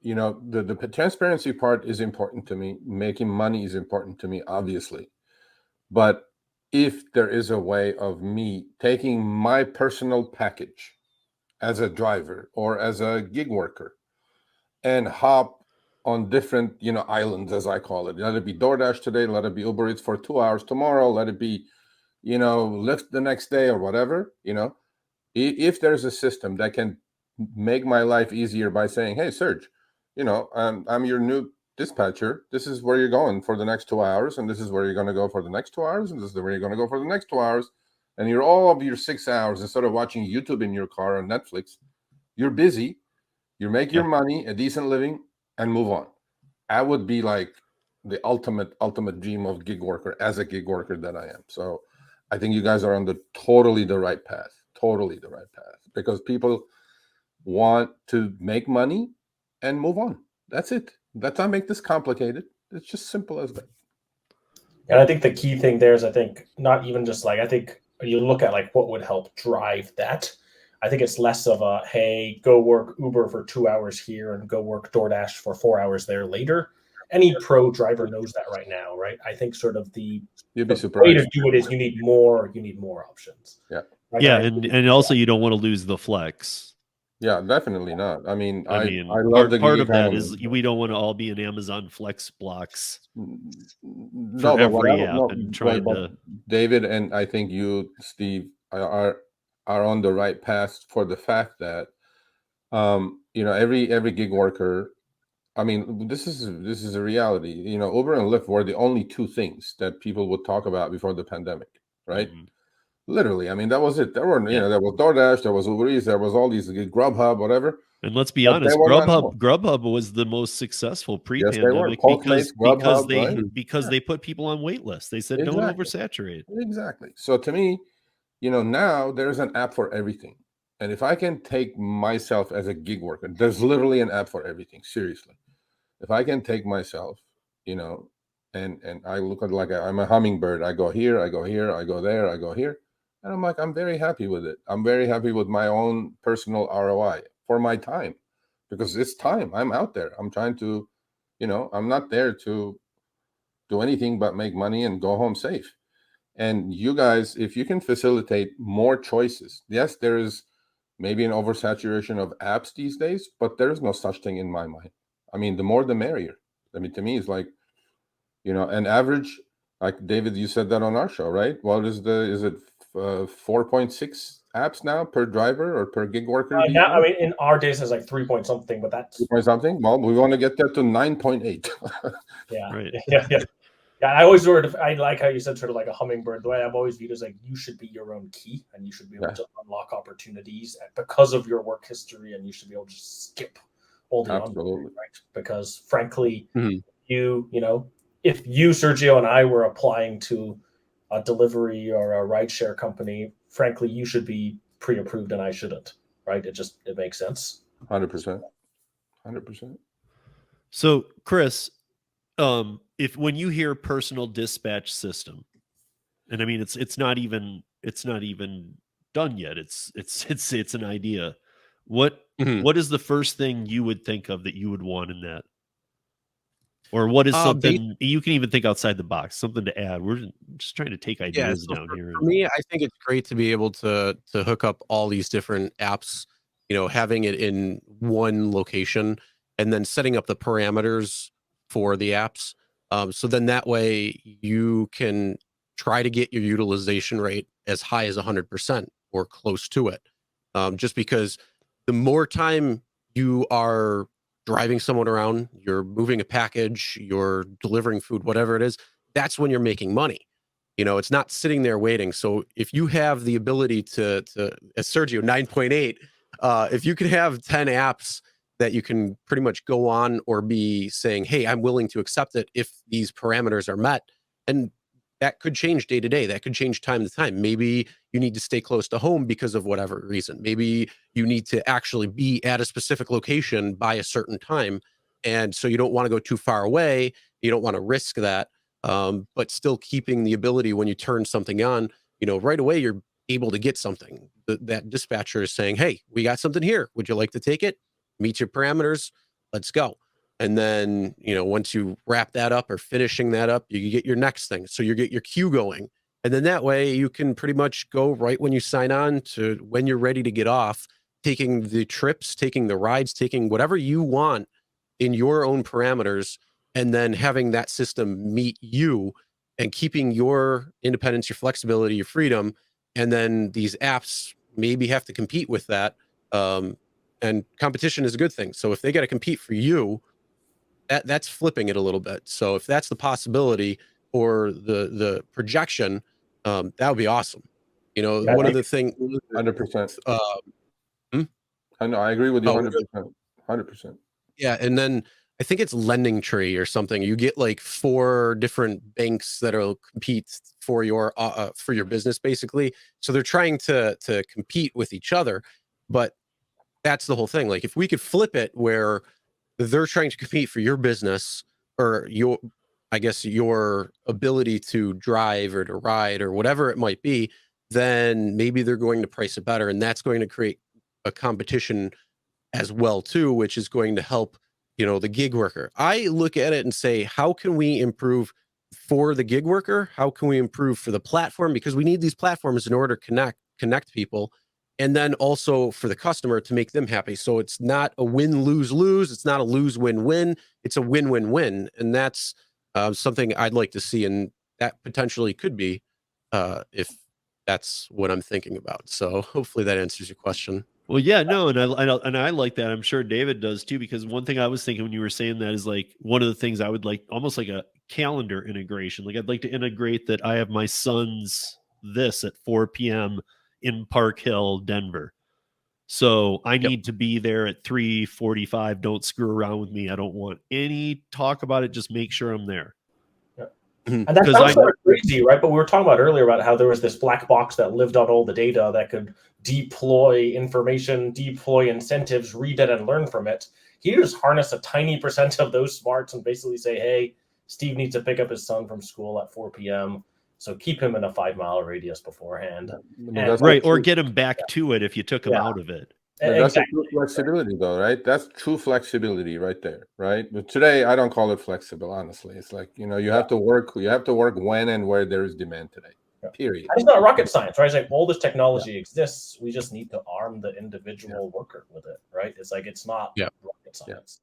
the transparency part is important to me. Making money is important to me, obviously. But if there is a way of me taking my personal package as a driver or as a gig worker and hop on different, islands, as I call it. Let it be DoorDash today, let it be Uber Eats for 2 hours tomorrow, let it be, Lyft the next day or whatever, if there's a system that can make my life easier by saying, hey, Serge, I'm your new dispatcher. This is where you're going for the next 2 hours, and this is where you're going to go for the next 2 hours, and this is where you're going to go for the next 2 hours. And you're all of your 6 hours, instead of watching YouTube in your car or Netflix, you're busy, you make your money, a decent living, and move on. That would be like the ultimate dream of gig worker, as a gig worker that I am. So I think you guys are on totally the right path, because people want to make money and move on. That's it. Let's not make this complicated. It's just simple as that. And I think the key thing there is, I think, not even just like, I think you look at like what would help drive that. I think it's less of a, hey, go work Uber for 2 hours here and go work DoorDash for 4 hours there later. Any pro driver knows that right now, right? I think sort of the way to do it is you need more options. Yeah. Right? Yeah, and also you don't want to lose the flex. Yeah, definitely not. I mean, I part love the of that is we don't want to all be in Amazon Flex blocks for every app and trying to. David, and I think you, Steve, are on the right path for the fact that every gig worker. I mean, this is a reality. Uber and Lyft were the only two things that people would talk about before the pandemic, right? Mm-hmm. Literally, I mean, that was it. There were, there was DoorDash, there was Uber Eats, there was all these Grubhub, whatever. And let's be honest, Grubhub was the most successful pre-pandemic because they put people on wait lists. They said don't oversaturate. Exactly. So to me, now there's an app for everything. And if I can take myself as a gig worker, there's literally an app for everything. Seriously. If I can take myself, and I look at like I'm a hummingbird. I go here, I go here, I go there, I go here. And I'm like, I'm very happy with it. I'm very happy with my own personal ROI for my time, because it's time. I'm out there. I'm trying to, I'm not there to do anything but make money and go home safe. And you guys, if you can facilitate more choices, yes, there is maybe an oversaturation of apps these days, but there's no such thing in my mind. I mean, the more the merrier. I mean, to me, it's like, an average, like David, you said that on our show, right? What is it 4.6 apps now per driver or per gig worker? Now, I mean, in our days, it's like 3 point something, but that's 3 point something. Well, we want to get that to 9.8. Yeah. Right. Yeah. I always I like how you said sort of like a hummingbird. The way I've always viewed it is like you should be your own key, and you should be able to unlock opportunities because of your work history, and you should be able to skip all the onboarding, right? Because frankly, if you, Sergio, and I were applying to a delivery or a rideshare company, frankly, you should be pre-approved and I shouldn't, right? It makes sense. 100%. So, Chris, if when you hear personal dispatch system, and I mean it's not even done yet. It's an idea. What is the first thing you would think of that you would want in that? Or what is something you can even think outside the box, something to add? We're just trying to take ideas down here. For me, I think it's great to be able to hook up all these different apps, having it in one location and then setting up the parameters for the apps. So then that way you can try to get your utilization rate as high as 100% or close to it. Just because the more time you are driving someone around, you're moving a package, you're delivering food, whatever it is, that's when you're making money. It's not sitting there waiting. So if you have the ability to as Sergio, 9.8, if you could have 10 apps that you can pretty much go on or be saying, hey, I'm willing to accept it if these parameters are met. And that could change day to day. That could change time to time. Maybe you need to stay close to home because of whatever reason. Maybe you need to actually be at a specific location by a certain time. And so you don't want to go too far away. You don't want to risk that. But still keeping the ability when you turn something on, right away, you're able to get something. That dispatcher is saying, hey, we got something here. Would you like to take it? Meet your parameters. let's go. And then, once you wrap that up or finishing that up, you get your next thing. So you get your queue going. And then that way you can pretty much go right when you sign on to when you're ready to get off, taking the trips, taking the rides, taking whatever you want in your own parameters, and then having that system meet you and keeping your independence, your flexibility, your freedom. And then these apps maybe have to compete with that. And competition is a good thing. So if they got to compete for you, that's flipping it a little bit. So if that's the possibility or the projection, that would be awesome. One of the things, 100%. I know, I agree with you 100%. 100%. Yeah, and then I think it's Lending Tree or something. You get like 4 different banks that'll compete for your business, basically. So they're trying to compete with each other, but that's the whole thing. Like if we could flip it where they're trying to compete for your business or your ability to drive or to ride or whatever it might be, then maybe they're going to price it better, and that's going to create a competition as well too, which is going to help the gig worker. I look at it and say, how can we improve for the gig worker? How can we improve for the platform? Because we need these platforms in order to connect people, and then also for the customer to make them happy. So it's not a win-lose-lose. It's not a lose-win-win. It's a win-win-win. And that's something I'd like to see. And that potentially could be if that's what I'm thinking about. So hopefully that answers your question. Well, yeah, no, and I like that. I'm sure David does too, because one thing I was thinking when you were saying that is like one of the things I would like, almost like a calendar integration. Like I'd like to integrate that I have my son's this at 4 p.m. in Park Hill, Denver. So I need to be there at 3:45. Don't screw around with me. I don't want any talk about it. Just make sure I'm there. And that sounds sort of crazy, right? But we were talking about earlier about how there was this black box that lived on all the data that could deploy information, deploy incentives, read it and learn from it. You just harness a tiny percent of those smarts and basically say, hey, Steve needs to pick up his son from school at 4 p.m. So keep him in a 5-mile radius beforehand. Right. Or get him back to it if you took him out of it. That's a true flexibility, though, right? That's true flexibility right there, right? But today, I don't call it flexible, honestly. It's like, you have to work. You have to work when and where there is demand today, period. And it's not rocket science, right? It's like all this technology exists. We just need to arm the individual worker with it, right? It's like, it's not rocket science.